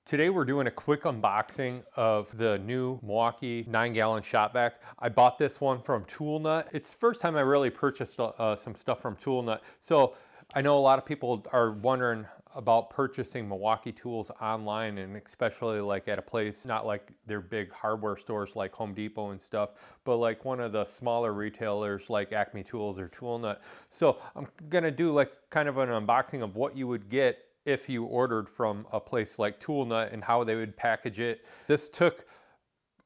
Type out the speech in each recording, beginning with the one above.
Today we're doing a quick unboxing of the new Milwaukee 9-gallon shop vac. I bought this one from Tool Nut. It's the first time I really purchased some stuff from Tool Nut. So I know a lot of people are wondering about purchasing Milwaukee tools online, and especially like at a place, not like their big hardware stores like Home Depot and stuff, but like one of the smaller retailers like Acme Tools or Tool Nut. So I'm gonna do like kind of an unboxing of what you would get if you ordered from a place like Tool Nut and how they would package it. This took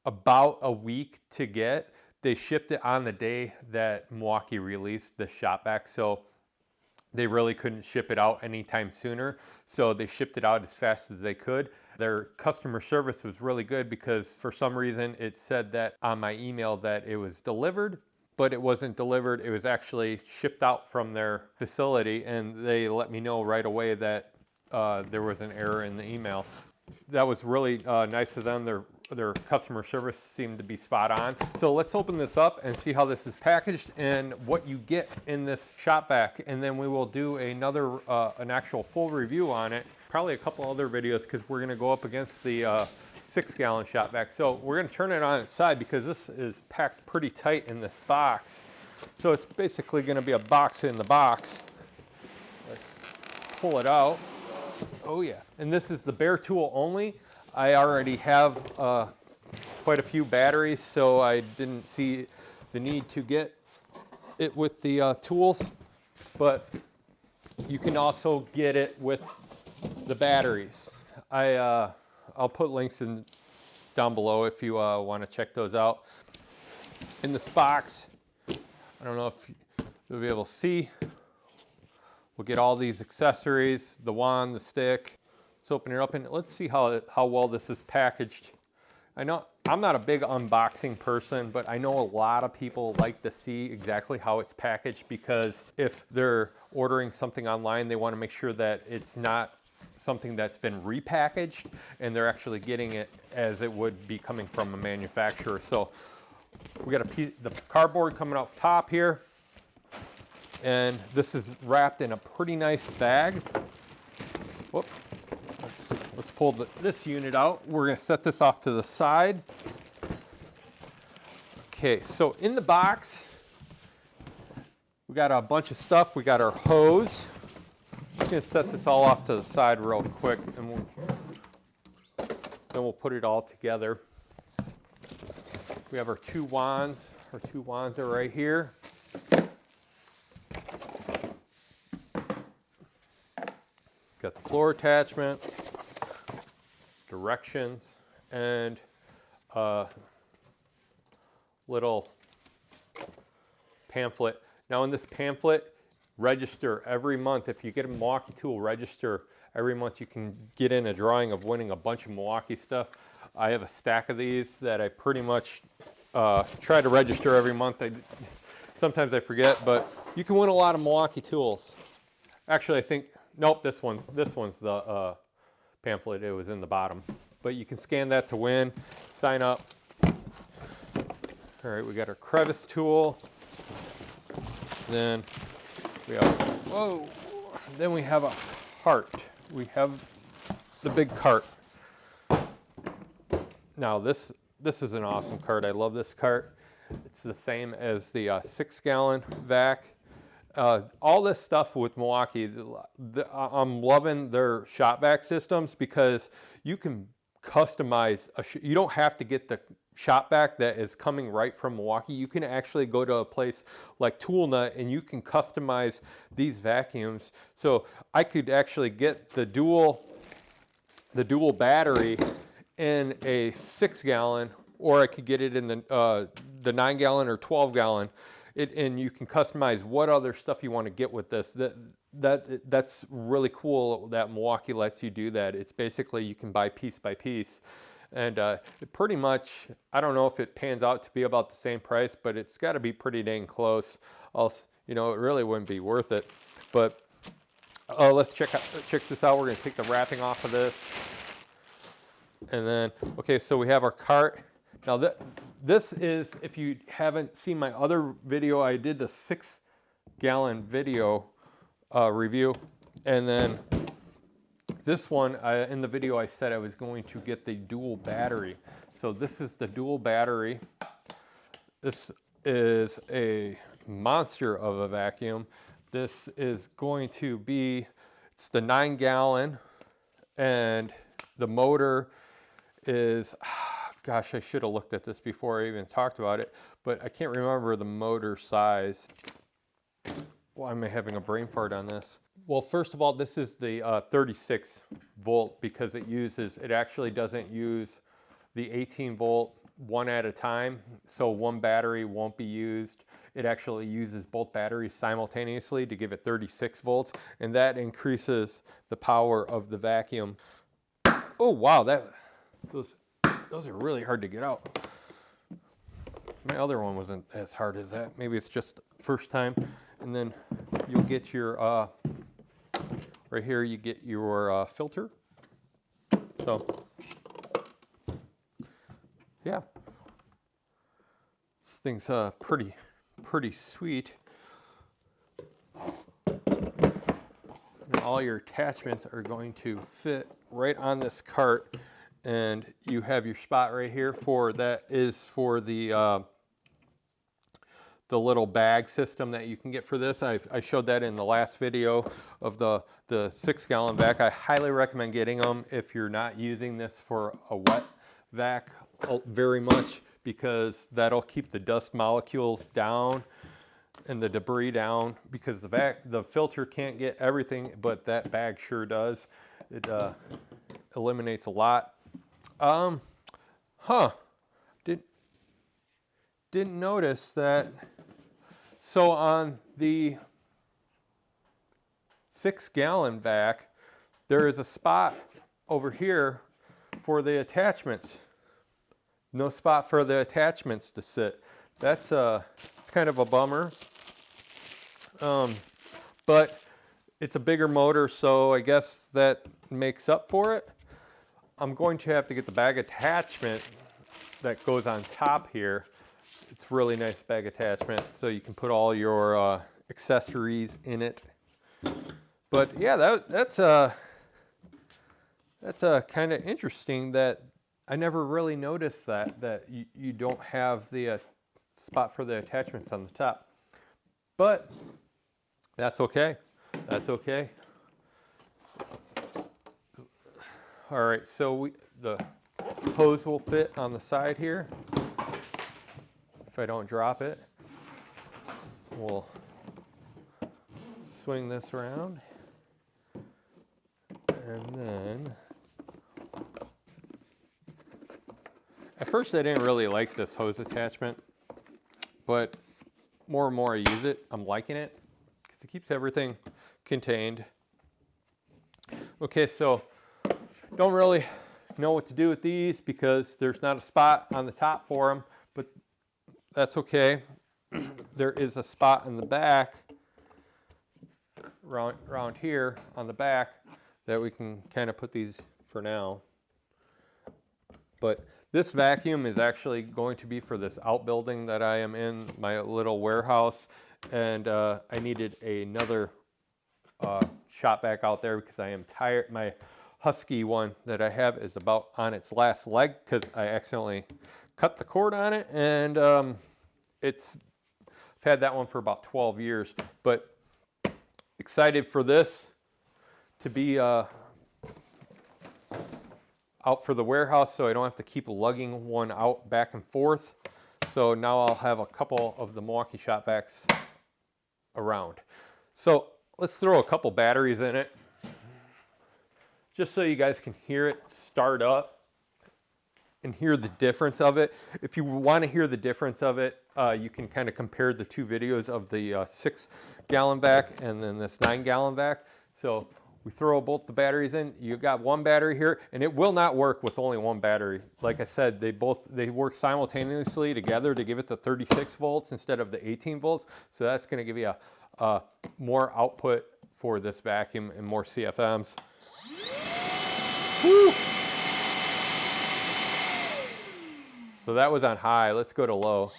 about a week to get. They shipped it on the day that Milwaukee released the shop vac, so they really couldn't ship it out anytime sooner. So they shipped it out as fast as they could. Their customer service was really good because for some reason it said that on my email that it was delivered, but it wasn't delivered. It was actually shipped out from their facility, and they let me know right away that there was an error in the email. That was really nice of them. Their customer service seemed to be spot on. So let's open this up and see how this is packaged and what you get in this shop vac, and then we will do another an actual full review on it. Probably a couple other videos because we're going to go up against the 6-gallon shop vac. So we're going to turn it on its side because this is packed pretty tight in this box. So it's basically going to be a box in the box. Let's pull it out. Oh yeah, and this is the bare tool only. I already have quite a few batteries, so I didn't see the need to get it with the tools, but you can also get it with the batteries. I'll put links down below if you want to check those out. In this box, I don't know if you'll be able to see, we'll get all these accessories, the wand, the stick. Let's open it up and let's see how well this is packaged. I know I'm not a big unboxing person, but I know a lot of people like to see exactly how it's packaged, because if they're ordering something online, they want to make sure that it's not something that's been repackaged and they're actually getting it as it would be coming from a manufacturer. So we got the cardboard coming off top here. And this is wrapped in a pretty nice bag. Whoop. Let's pull this unit out. We're going to set this off to the side. Okay, so in the box, we got a bunch of stuff. We got our hose. I'm just going to set this all off to the side real quick, and then we'll put it all together. We have our two wands. Our two wands are right here. Got the floor attachment, directions, and a little pamphlet. Now in this pamphlet, register every month. If you get a Milwaukee tool, register every month. You can get in a drawing of winning a bunch of Milwaukee stuff. I have a stack of these that I pretty much try to register every month. Sometimes I forget, but you can win a lot of Milwaukee tools. Actually, I think, nope, this one's the pamphlet. It was in the bottom. But you can scan that to win, sign up. All right, we got our crevice tool. Then we have, then we have a cart. We have the big cart. Now this is an awesome cart. I love this cart. It's the same as the 6-gallon vac. All this stuff with Milwaukee, I'm loving their shop vac systems because you can customize. You don't have to get the shop vac that is coming right from Milwaukee. You can actually go to a place like Tool Nut and you can customize these vacuums. So I could actually get the dual battery in a 6-gallon, or I could get it in the 9-gallon or 12-gallon. And you can customize what other stuff you want to get with this. That's really cool that Milwaukee lets you do that. It's basically you can buy piece by piece, and it pretty much, I don't know if it pans out to be about the same price, but it's got to be pretty dang close. Else, you know, it really wouldn't be worth it. But let's check this out. We're going to take the wrapping off of this, and then okay, so we have our cart. Now this is, if you haven't seen my other video, I did the 6-gallon video review, and then This one, in the video I said I was going to get the dual battery. So this is the dual battery. This is a monster of a vacuum. This is going to be, it's the 9-gallon, and the motor is, gosh, I should have looked at this before I even talked about it, but I can't remember the motor size. Why am I having a brain fart on this? Well, first of all, this is the 36 volt because it actually doesn't use the 18 volt one at a time. So one battery won't be used. It actually uses both batteries simultaneously to give it 36 volts, and that increases the power of the vacuum. Oh, wow, those are really hard to get out. My other one wasn't as hard as that. Maybe it's just first time. And then you'll get your, right here, you get your filter. So, yeah. This thing's pretty sweet. And all your attachments are going to fit right on this cart. And you have your spot right here that is for the little bag system that you can get for this. I showed that in the last video of the 6-gallon vac. I highly recommend getting them if you're not using this for a wet vac very much, because that'll keep the dust molecules down and the debris down, because the filter can't get everything, but that bag sure does. It eliminates a lot. Didn't notice that. So on the 6-gallon vac, there is a spot over here for the attachments. No spot for the attachments to sit. It's kind of a bummer. But it's a bigger motor, so I guess that makes up for it. I'm going to have to get the bag attachment that goes on top here. It's really nice bag attachment, so you can put all your accessories in it. But yeah, that's kind of interesting that I never really noticed that you don't have the spot for the attachments on the top. But that's okay. That's okay. All right, so the hose will fit on the side here. If I don't drop it, we'll swing this around. And then, at first I didn't really like this hose attachment, but more and more I use it, I'm liking it, because it keeps everything contained. Okay, so don't really know what to do with these because there's not a spot on the top for them, but that's okay. There is a spot in the back, around here on the back, that we can kind of put these for now. But this vacuum is actually going to be for this outbuilding that I am in, my little warehouse, and I needed another shop vac out there because I am tired. My Husky one that I have is about on its last leg because I accidentally cut the cord on it, and I've had that one for about 12 years, but excited for this to be out for the warehouse so I don't have to keep lugging one out back and forth. So now I'll have a couple of the Milwaukee shop vacs around. So let's throw a couple batteries in it just so you guys can hear it start up and hear the difference of it. If you want to hear the difference of it, you can kind of compare the two videos of the 6-gallon vac and then this 9-gallon vac. So we throw both the batteries in. You got one battery here, and it will not work with only one battery. Like I said, they work simultaneously together to give it the 36 volts instead of the 18 volts. So that's going to give you a more output for this vacuum and more CFMs. Woo! So that was on high. Let's go to low.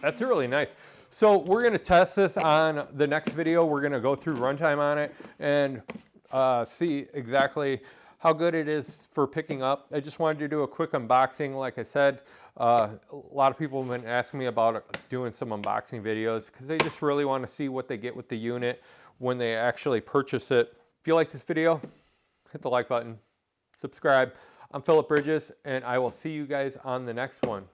That's really nice. So we're gonna test this on the next video. We're gonna go through runtime on it and see exactly how good it is for picking up. I just wanted to do a quick unboxing. Like I said, a lot of people have been asking me about doing some unboxing videos because they just really want to see what they get with the unit when they actually purchase it. If you like this video, hit the like button, subscribe. I'm Philip Bridges, and I will see you guys on the next one.